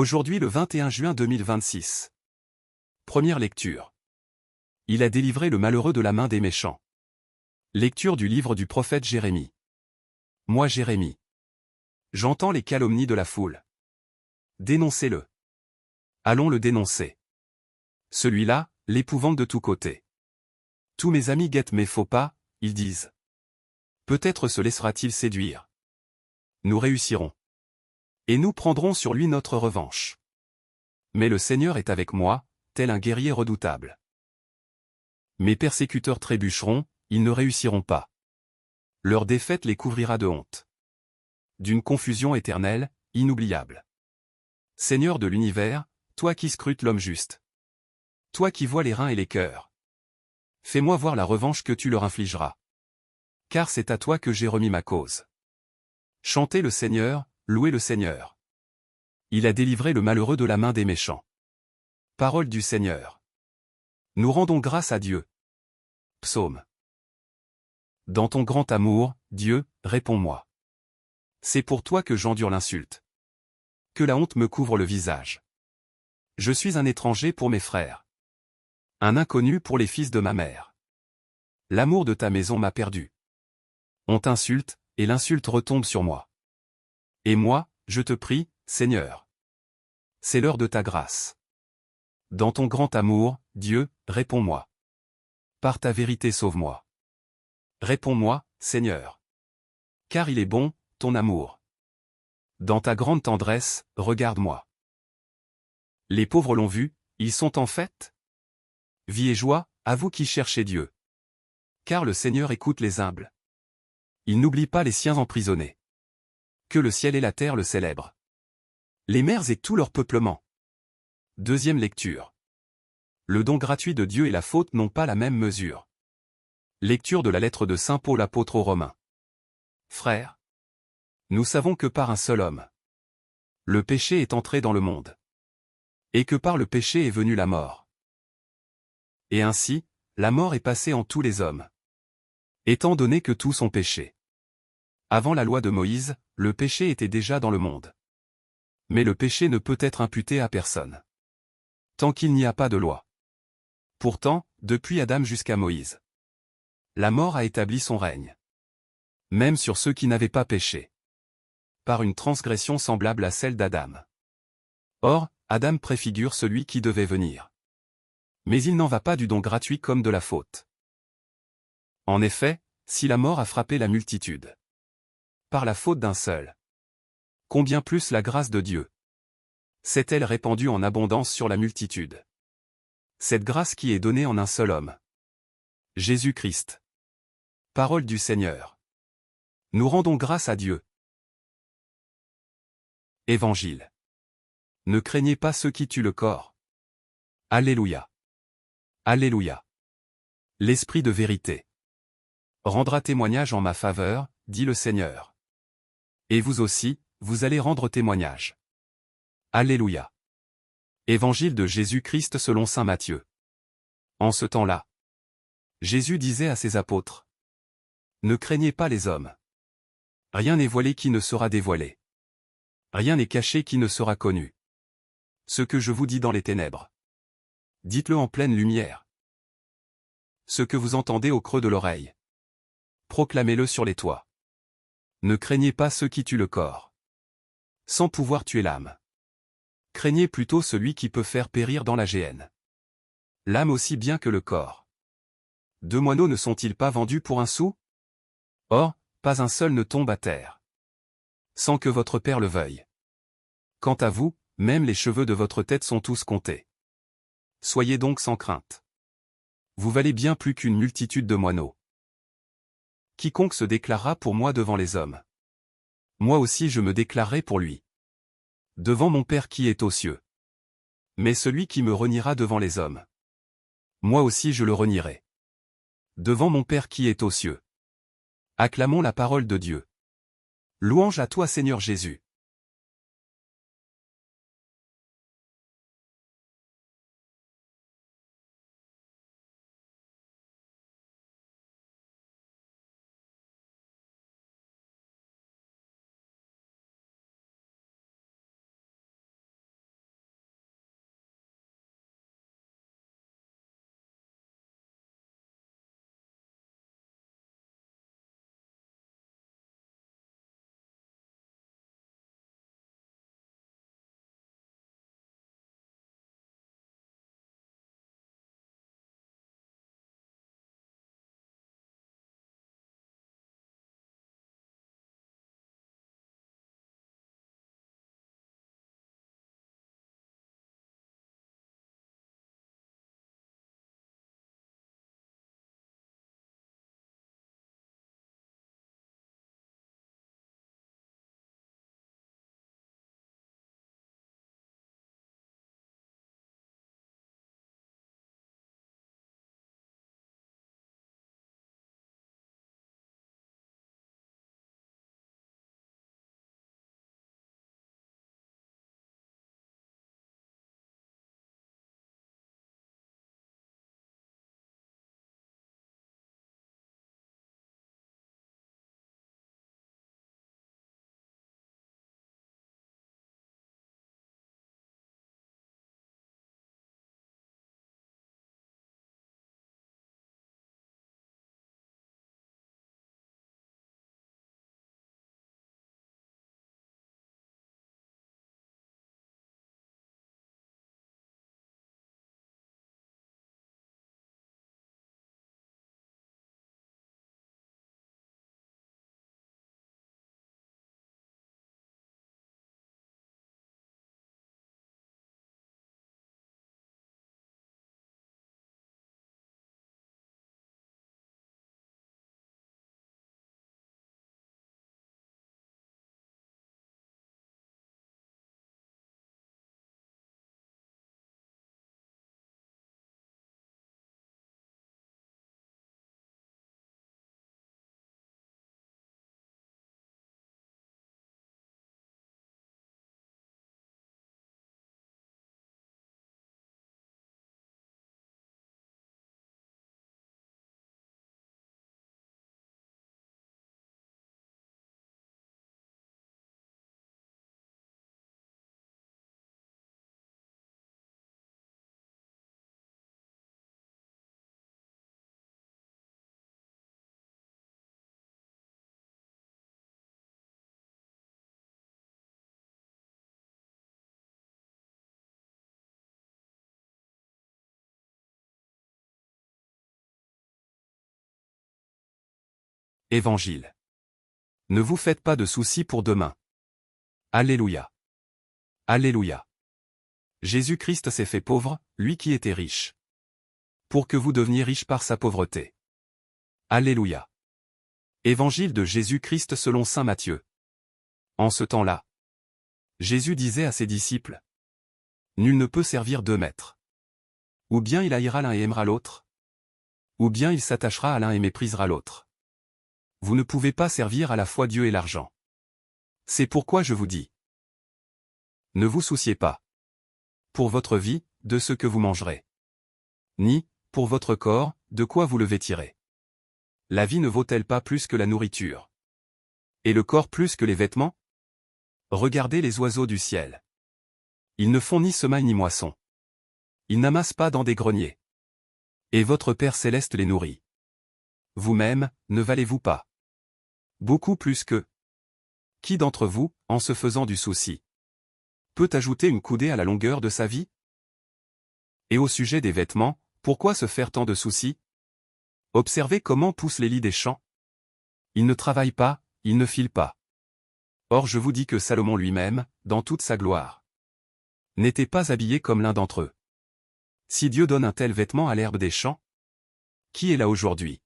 Aujourd'hui le 21 juin 2026. Première lecture. Il a délivré le malheureux de la main des méchants. Lecture du livre du prophète Jérémie. Moi Jérémie. J'entends les calomnies de la foule. Dénoncez-le. Allons le dénoncer. Celui-là, l'épouvante de tous côtés. Tous mes amis guettent mes faux pas, ils disent. Peut-être se laissera-t-il séduire. Nous réussirons. Et nous prendrons sur lui notre revanche. Mais le Seigneur est avec moi, tel un guerrier redoutable. Mes persécuteurs trébucheront, ils ne réussiront pas. Leur défaite les couvrira de honte. D'une confusion éternelle, inoubliable. Seigneur de l'univers, toi qui scrutes l'homme juste. Toi qui vois les reins et les cœurs. Fais-moi voir la revanche que tu leur infligeras. Car c'est à toi que j'ai remis ma cause. Chantez le Seigneur, louez le Seigneur. Il a délivré le malheureux de la main des méchants. Parole du Seigneur. Nous rendons grâce à Dieu. Psaume. Dans ton grand amour, Dieu, réponds-moi. C'est pour toi que j'endure l'insulte. Que la honte me couvre le visage. Je suis un étranger pour mes frères. Un inconnu pour les fils de ma mère. L'amour de ta maison m'a perdu. On t'insulte, et l'insulte retombe sur moi. Et moi, je te prie, Seigneur. C'est l'heure de ta grâce. Dans ton grand amour, Dieu, réponds-moi. Par ta vérité sauve-moi. Réponds-moi, Seigneur. Car il est bon, ton amour. Dans ta grande tendresse, regarde-moi. Les pauvres l'ont vu, ils sont en fête. Vie et joie, à vous qui cherchez Dieu. Car le Seigneur écoute les humbles. Il n'oublie pas les siens emprisonnés. Que le ciel et la terre le célèbrent. Les mers et tout leur peuplement. Deuxième lecture. Le don gratuit de Dieu et la faute n'ont pas la même mesure. Lecture de la lettre de Saint Paul apôtre aux Romains. Frères, nous savons que par un seul homme, le péché est entré dans le monde. Et que par le péché est venue la mort. Et ainsi, la mort est passée en tous les hommes. Étant donné que tous ont péché. Avant la loi de Moïse, le péché était déjà dans le monde. Mais le péché ne peut être imputé à personne. Tant qu'il n'y a pas de loi. Pourtant, depuis Adam jusqu'à Moïse, la mort a établi son règne. Même sur ceux qui n'avaient pas péché. Par une transgression semblable à celle d'Adam. Or, Adam préfigure celui qui devait venir. Mais il n'en va pas du don gratuit comme de la faute. En effet, si la mort a frappé la multitude, par la faute d'un seul, combien plus la grâce de Dieu s'est-elle répandue en abondance sur la multitude. Cette grâce qui est donnée en un seul homme. Jésus-Christ. Parole du Seigneur. Nous rendons grâce à Dieu. Évangile. Ne craignez pas ceux qui tuent le corps. Alléluia. Alléluia. L'Esprit de vérité rendra témoignage en ma faveur, dit le Seigneur. Et vous aussi, vous allez rendre témoignage. Alléluia. Évangile de Jésus-Christ selon saint Matthieu. En ce temps-là, Jésus disait à ses apôtres. Ne craignez pas les hommes. Rien n'est voilé qui ne sera dévoilé. Rien n'est caché qui ne sera connu. Ce que je vous dis dans les ténèbres, dites-le en pleine lumière. Ce que vous entendez au creux de l'oreille, proclamez-le sur les toits. Ne craignez pas ceux qui tuent le corps, sans pouvoir tuer l'âme. Craignez plutôt celui qui peut faire périr dans la géhenne l'âme aussi bien que le corps. 2 moineaux ne sont-ils pas vendus pour un sou? Or, pas un seul ne tombe à terre, sans que votre Père le veuille. Quant à vous, même les cheveux de votre tête sont tous comptés. Soyez donc sans crainte. Vous valez bien plus qu'une multitude de moineaux. Quiconque se déclarera pour moi devant les hommes, moi aussi je me déclarerai pour lui. Devant mon Père qui est aux cieux. Mais celui qui me reniera devant les hommes, moi aussi je le renierai. Devant mon Père qui est aux cieux. Acclamons la parole de Dieu. Louange à toi Seigneur Jésus. Évangile. Ne vous faites pas de soucis pour demain. Alléluia. Alléluia. Jésus-Christ s'est fait pauvre, lui qui était riche, pour que vous deveniez riches par sa pauvreté. Alléluia. Évangile de Jésus-Christ selon saint Matthieu. En ce temps-là, Jésus disait à ses disciples: Nul ne peut servir deux maîtres. Ou bien il haïra l'un et aimera l'autre, ou bien il s'attachera à l'un et méprisera l'autre. Vous ne pouvez pas servir à la fois Dieu et l'argent. C'est pourquoi je vous dis: ne vous souciez pas pour votre vie, de ce que vous mangerez, ni, pour votre corps, de quoi vous le vêtirez. La vie ne vaut-elle pas plus que la nourriture? Et le corps plus que les vêtements? Regardez les oiseaux du ciel. Ils ne font ni semaille ni moisson. Ils n'amassent pas dans des greniers. Et votre Père céleste les nourrit. Vous-même, ne valez-vous pas beaucoup plus qu'eux? Qui d'entre vous, en se faisant du souci, peut ajouter une coudée à la longueur de sa vie? Et au sujet des vêtements, pourquoi se faire tant de soucis? Observez comment poussent les lys des champs. Ils ne travaillent pas, ils ne filent pas. Or je vous dis que Salomon lui-même, dans toute sa gloire, n'était pas habillé comme l'un d'entre eux. Si Dieu donne un tel vêtement à l'herbe des champs, qui est là aujourd'hui,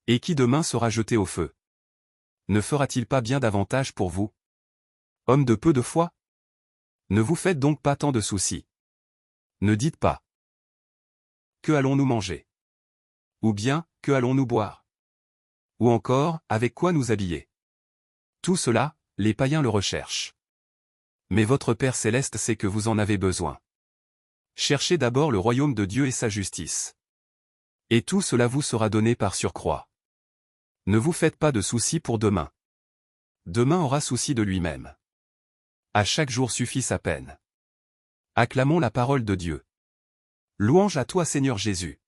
et qui demain sera jeté au feu, ne fera-t-il pas bien davantage pour vous, hommes de peu de foi? Ne vous faites donc pas tant de soucis. Ne dites pas: que allons-nous manger? Ou bien, que allons-nous boire? Ou encore, avec quoi nous habiller? Tout cela, les païens le recherchent. Mais votre Père céleste sait que vous en avez besoin. Cherchez d'abord le royaume de Dieu et sa justice. Et tout cela vous sera donné par surcroît. Ne vous faites pas de soucis pour demain. Demain aura souci de lui-même. À chaque jour suffit sa peine. Acclamons la parole de Dieu. Louange à toi Seigneur Jésus.